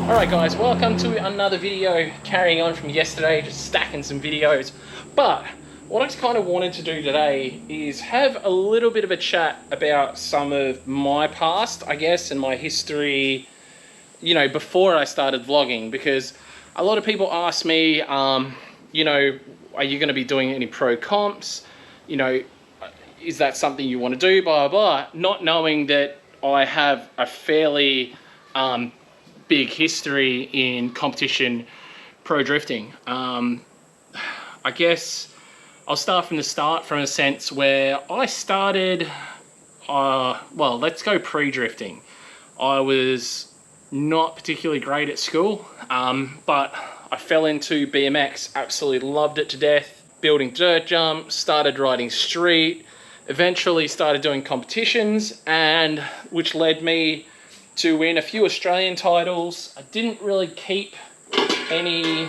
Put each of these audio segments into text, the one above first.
Alright guys, welcome to another video carrying on from yesterday, just stacking some videos. But what I kind of wanted to do today is have a little bit of a chat about some of my past, I guess, and my history, you know, before I started vlogging, because a lot of people ask me, you know, are you going to be doing any pro comps? You know, is that something you want to do, blah, blah, blah, not knowing that I have a fairly big history in competition pro drifting. I guess I'll start from the start, from a sense where I started, well, let's go pre-drifting. I was not particularly great at school, but I fell into BMX, absolutely loved it to death, building dirt jumps, started riding street, eventually started doing competitions, and which led me to win a few Australian titles. I didn't really keep anything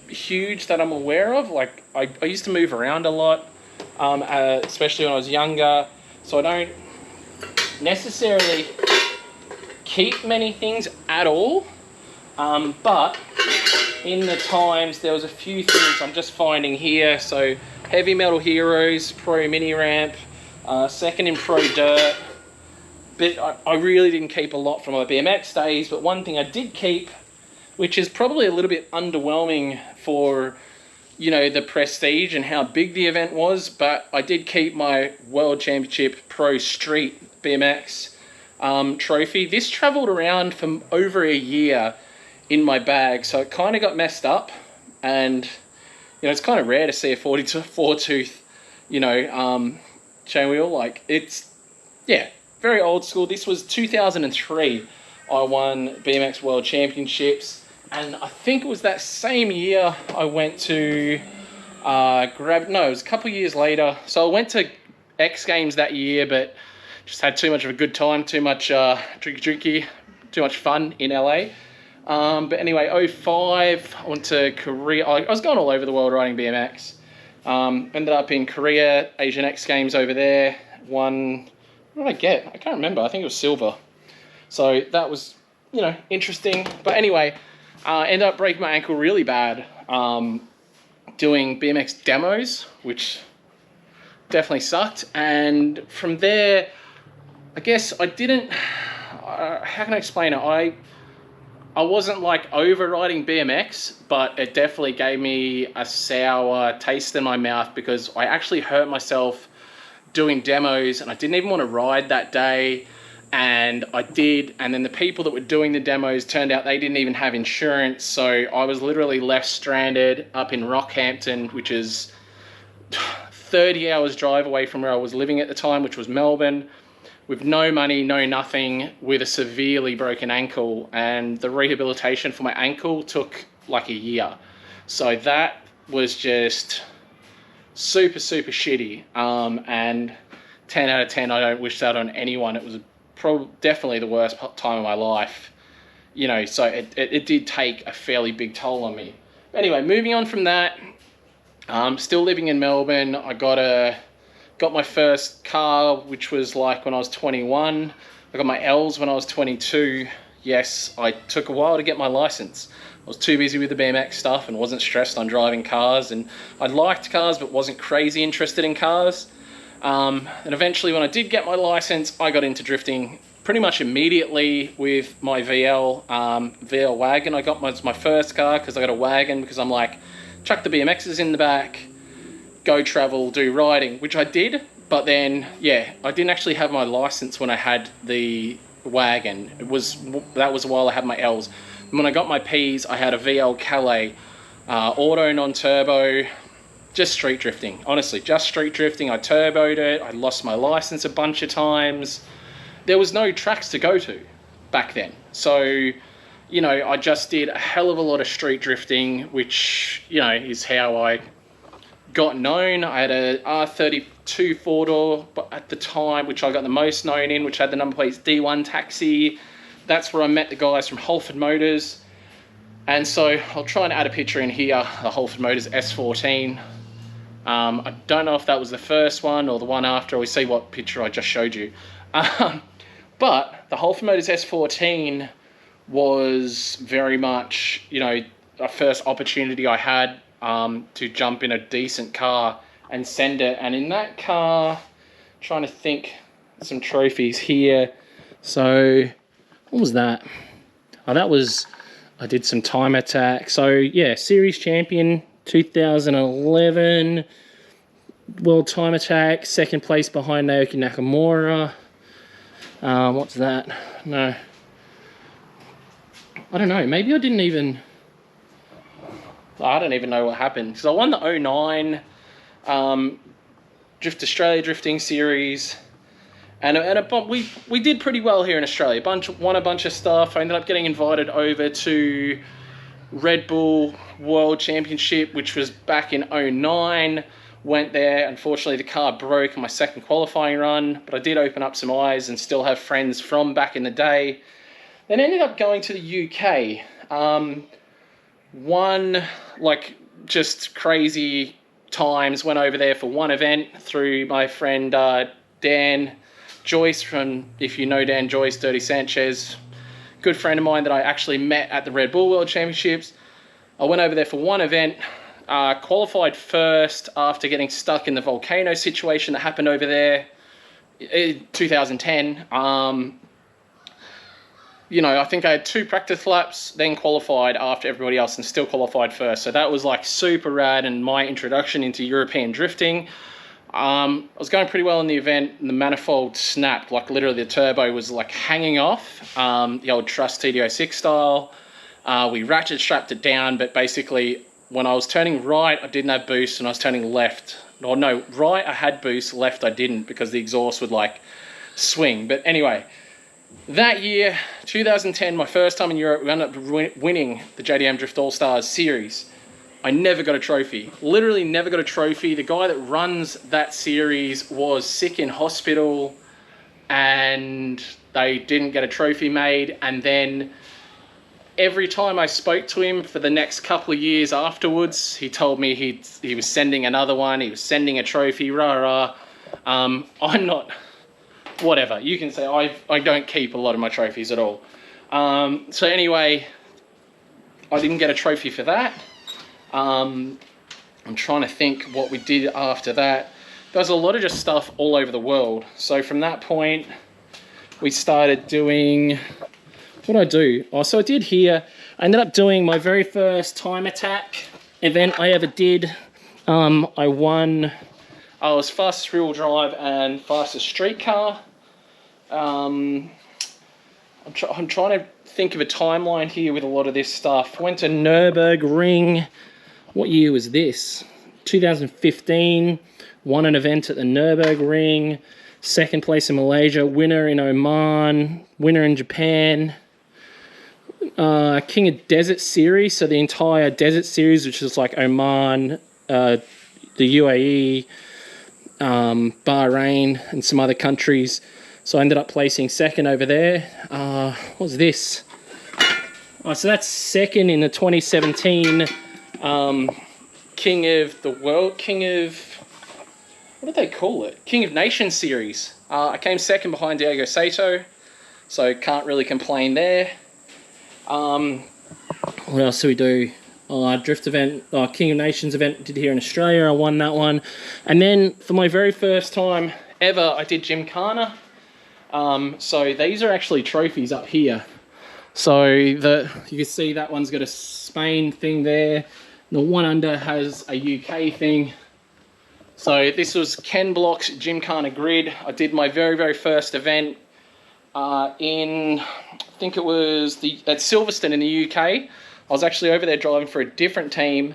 huge that I'm aware of. Like I used to move around a lot, especially when I was younger, so I don't necessarily keep many things at all. But in the times, there was a few things I'm just finding here. So Heavy Metal Heroes, Pro Mini Ramp, second in Pro Dirt. But I really didn't keep a lot from my BMX days, but one thing I did keep, which is probably a little bit underwhelming for, you know, the prestige and how big the event was, but I did keep my World Championship Pro Street BMX trophy. This travelled around for over a year in my bag, so it kind of got messed up, and, you know, it's kind of rare to see a 4-tooth, you know, chain wheel. Like, it's, yeah, very old school. This was 2003. I won BMX World Championships, and I think it was that same year I went to it was a couple of years later. So I went to X Games that year, but just had too much of a good time, too much drinky, too much fun in LA. But anyway, 05, I went to Korea. I was going all over the world riding BMX. Ended up in Korea, Asian X Games over there. Won, what did I get? I can't remember. I think it was silver. So that was, you know, interesting. But anyway, ended up breaking my ankle really bad doing BMX demos, which definitely sucked. And from there, I guess I didn't, how can I explain it? I wasn't like over riding BMX, but it definitely gave me a sour taste in my mouth, because I actually hurt myself doing demos, and I didn't even want to ride that day. And I did, and then the people that were doing the demos turned out they didn't even have insurance, so I was literally left stranded up in Rockhampton, which is 30 hours drive away from where I was living at the time, which was Melbourne, with no money, no nothing, with a severely broken ankle. And the rehabilitation for my ankle took like a year. So that was just super, super shitty. And 10 out of 10, I don't wish that on anyone. It was definitely the worst time of my life. You know, so it did take a fairly big toll on me. Anyway, moving on from that, still living in Melbourne, I got my first car, which was like when I was 21. I got my L's when I was 22. Yes, I took a while to get my license. I was too busy with the BMX stuff and wasn't stressed on driving cars. And I liked cars, but wasn't crazy interested in cars. And eventually, when I did get my license, I got into drifting pretty much immediately with my VL wagon. I got my first car because I got a wagon, because I'm like, chuck the BMXs in the back, go travel, do riding, which I did. But then, yeah, I didn't actually have my license when I had the wagon. That was while I had my L's. And when I got my P's, I had a VL Calais, auto, non-turbo, just street drifting. Honestly, just street drifting. I turboed it. I lost my license a bunch of times. There was no tracks to go to back then. So, you know, I just did a hell of a lot of street drifting, which, you know, is how I got known. I had a R32 four-door at the time, which I got the most known in, which had the number plates D1 Taxi. That's where I met the guys from Halford Motors. And so I'll try and add a picture in here, the Halford Motors S14. I don't know if that was the first one or the one after. We see what picture I just showed you. But the Whole for Motors S14 was very much, you know, a first opportunity I had to jump in a decent car and send it. And in that car, trying to think, some trophies here. So what was that? Oh, that was, I did some time attack. So yeah, series champion 2011, world time attack, second place behind Naoki Nakamura. What's that? No, I don't know. Maybe I didn't even, I don't even know what happened, because I won the 09 Drift Australia Drifting Series, and we did pretty well here in Australia. Won a bunch of stuff. I ended up getting invited over to Red Bull World Championship, which was back in 09. Went there. Unfortunately, the car broke in my second qualifying run, but I did open up some eyes and still have friends from back in the day. Then ended up going to the UK. One, like, just crazy times, went over there for one event through my friend Dan Joyce from, if you know Dan Joyce, Dirty Sanchez, good friend of mine that I actually met at the Red Bull World Championships. I went over there for one event, qualified first after getting stuck in the volcano situation that happened over there in 2010. You know, I think I had 2 practice laps, then qualified after everybody else and still qualified first. So that was like super rad and my introduction into European drifting. I was going pretty well in the event, and the manifold snapped, like literally the turbo was like hanging off, the old Trust TD06 style. We ratchet strapped it down, but basically when I was turning right, I didn't have boost, and I was turning left. Or no, right I had boost, left I didn't, because the exhaust would like swing. But anyway, that year, 2010, my first time in Europe, we ended up winning the JDM Drift All-Stars series. I never got a trophy, literally never got a trophy. The guy that runs that series was sick in hospital and they didn't get a trophy made. And then every time I spoke to him for the next couple of years afterwards, he told me he was sending another one, he was sending a trophy, rah. I'm not, whatever, you can say I don't keep a lot of my trophies at all. So anyway, I didn't get a trophy for that. I'm trying to think what we did after that. There was a lot of just stuff all over the world. So from that point, we started doing, what did I do? Oh, so I did here, I ended up doing my very first time attack event I ever did. I won, I was fastest rear-wheel drive and fastest street car. I'm trying to think of a timeline here with a lot of this stuff. Went to Nürburgring. What year was this? 2015. Won an event at the Nürburgring. Second place in Malaysia. Winner in Oman. Winner in Japan. King of Desert Series. So the entire Desert Series, which is like Oman, the UAE, Bahrain, and some other countries. So I ended up placing second over there. What was this? Oh, so that's second in the 2017 King of the World, what did they call it? King of Nations Series. I came second behind Diego Sato, so can't really complain there. What else do we do? Drift event, King of Nations event did here in Australia. I won that one. And then for my very first time ever, I did Gymkhana. So these are actually trophies up here. So you can see that one's got a Spain thing there. The one under has a UK thing. So this was Ken Block's Gymkhana Grid. I did my very, very first event in, I think it was at Silverstone in the UK. I was actually over there driving for a different team,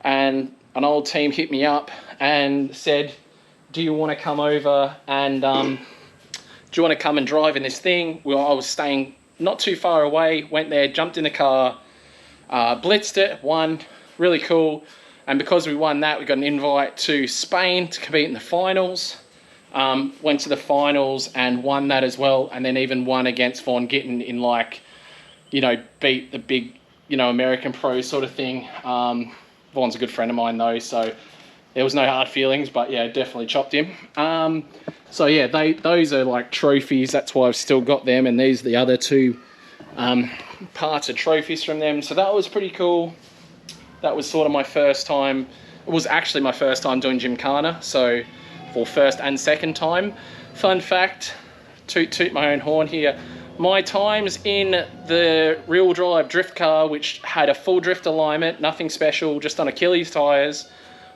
and an old team hit me up and said, do you want to come over and do you want to come and drive in this thing? Well, I was staying not too far away, went there, jumped in the car, blitzed it, won, really cool. And because we won that, we got an invite to Spain to compete in the finals. Went to the finals and won that as well, and then even won against Vaughn Gittin in, like, you know, beat the big, you know, American pro sort of thing. Vaughn's a good friend of mine though, so there was no hard feelings, but yeah, definitely chopped him. So yeah, those are like trophies. That's why I've still got them, and these are the other two parts of trophies from them. So that was pretty cool. That was sort of my first time. It was actually my first time doing Gymkhana, so for first and second time. Fun fact, toot my own horn here. My times in the rear drive drift car, which had a full drift alignment, nothing special, just on Achilles tyres,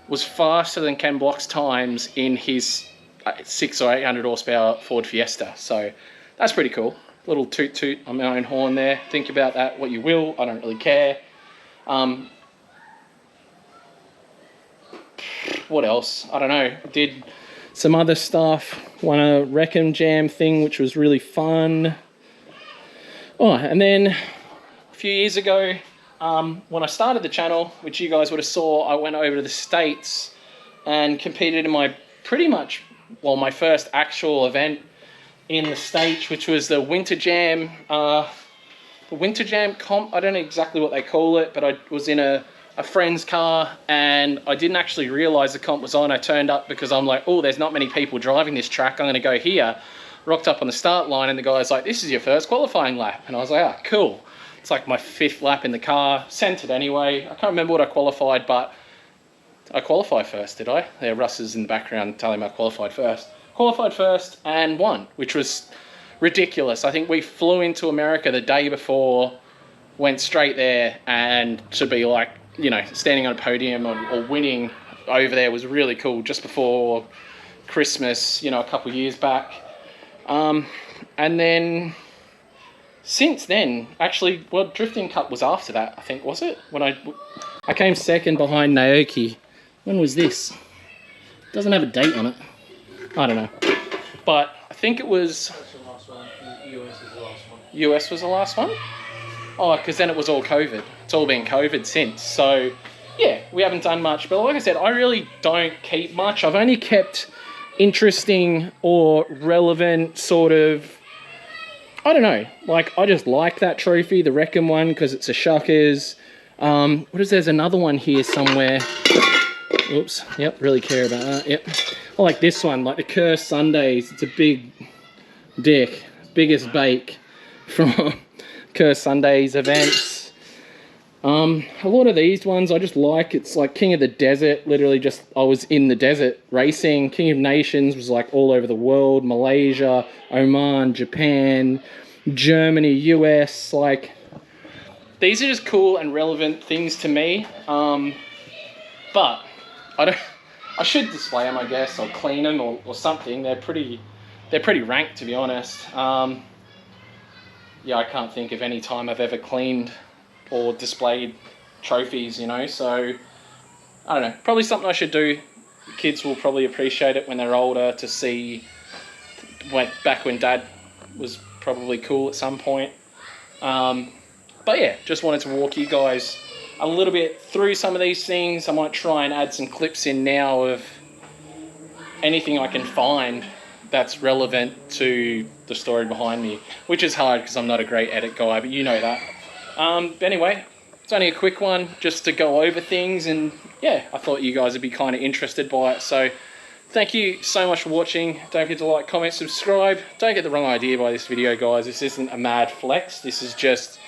was faster than Ken Block's times in his 600 or 800 horsepower Ford Fiesta. So that's pretty cool. Little toot on my own horn there. Think about that what you will. I don't really care. What else? I don't know. Did some other stuff. Won a Wreck-'em Jam thing, which was really fun. Oh, and then a few years ago, when I started the channel, which you guys would have saw, I went over to the States and competed in my my first actual event in the States, which was the Winter Jam. The Winter Jam comp, I don't know exactly what they call it, but I was in a friend's car and I didn't actually realise the comp was on. I turned up because I'm like, oh, there's not many people driving this track, I'm going to go here. Rocked up on the start line and the guy's like, this is your first qualifying lap. And I was like, ah, cool. It's like my 5th lap in the car. Sent it anyway. I can't remember what I qualified, but I qualified first, did I? There, Russ is in the background telling me I qualified first. Qualified first and won, which was ridiculous. I think we flew into America the day before, went straight there, and to be like, you know, standing on a podium or winning over there was really cool just before Christmas, you know, a couple of years back. And then since then, actually, well, Drifting Cup was after that, I think, was it? When I came second behind Naoki. When was this? Doesn't have a date on it. I don't know. But I think it was... That's the last one. US was the last one. US was the last one? Oh, because then it was all COVID. It's all been COVID since. So, yeah, we haven't done much. But like I said, I really don't keep much. I've only kept interesting or relevant sort of... I don't know. Like, I just like that trophy, the Wreck-'em one, because it's a Shuckers. There's another one here somewhere. Oops. Yep, really care about that. Yep. I like this one, like the Curse Sundays. It's a big dick. Biggest bake from Curse Sundays events. A lot of these ones I just like. It's like King of the Desert, literally just I was in the desert racing. King of Nations was like all over the world. Malaysia, Oman, Japan, Germany, US. Like, these are just cool and relevant things to me. But I should display them, I guess, or clean them or something. They're pretty ranked, to be honest. Yeah, I can't think of any time I've ever cleaned or displayed trophies, you know, so I don't know, probably something I should do. Kids will probably appreciate it when they're older, to see back when Dad was probably cool at some point. But yeah, just wanted to walk you guys a little bit through some of these things. I might try and add some clips in now of anything I can find that's relevant to the story behind me, which is hard because I'm not a great edit guy, but you know that. But anyway, it's only a quick one just to go over things, and yeah, I thought you guys would be kind of interested by it. So thank you so much for watching. Don't forget to like, comment, subscribe. Don't get the wrong idea by this video, guys. This isn't a mad flex. This is just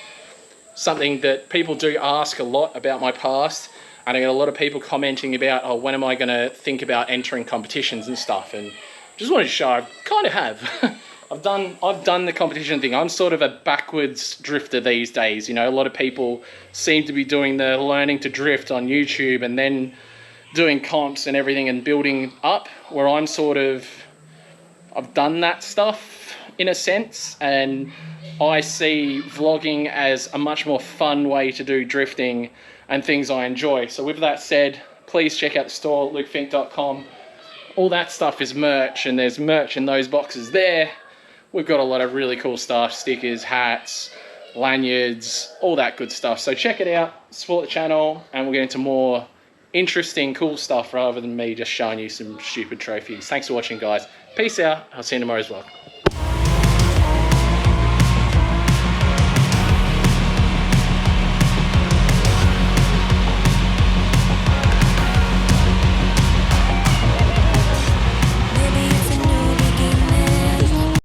something that people do ask a lot about my past, and I get a lot of people commenting about, oh, when am I going to think about entering competitions and stuff, and just wanted to show I kind of have. I've done the competition thing. I'm sort of a backwards drifter these days. You know, a lot of people seem to be doing the learning to drift on YouTube and then doing comps and everything and building up, where I'm sort of, I've done that stuff in a sense, and I see vlogging as a much more fun way to do drifting and things I enjoy. So with that said, please check out the store, lukefink.com. All that stuff is merch, and there's merch in those boxes there. We've got a lot of really cool stuff, stickers, hats, lanyards, all that good stuff. So check it out, support the channel, and we'll get into more interesting, cool stuff rather than me just showing you some stupid trophies. Thanks for watching, guys. Peace out. I'll see you in tomorrow's vlog.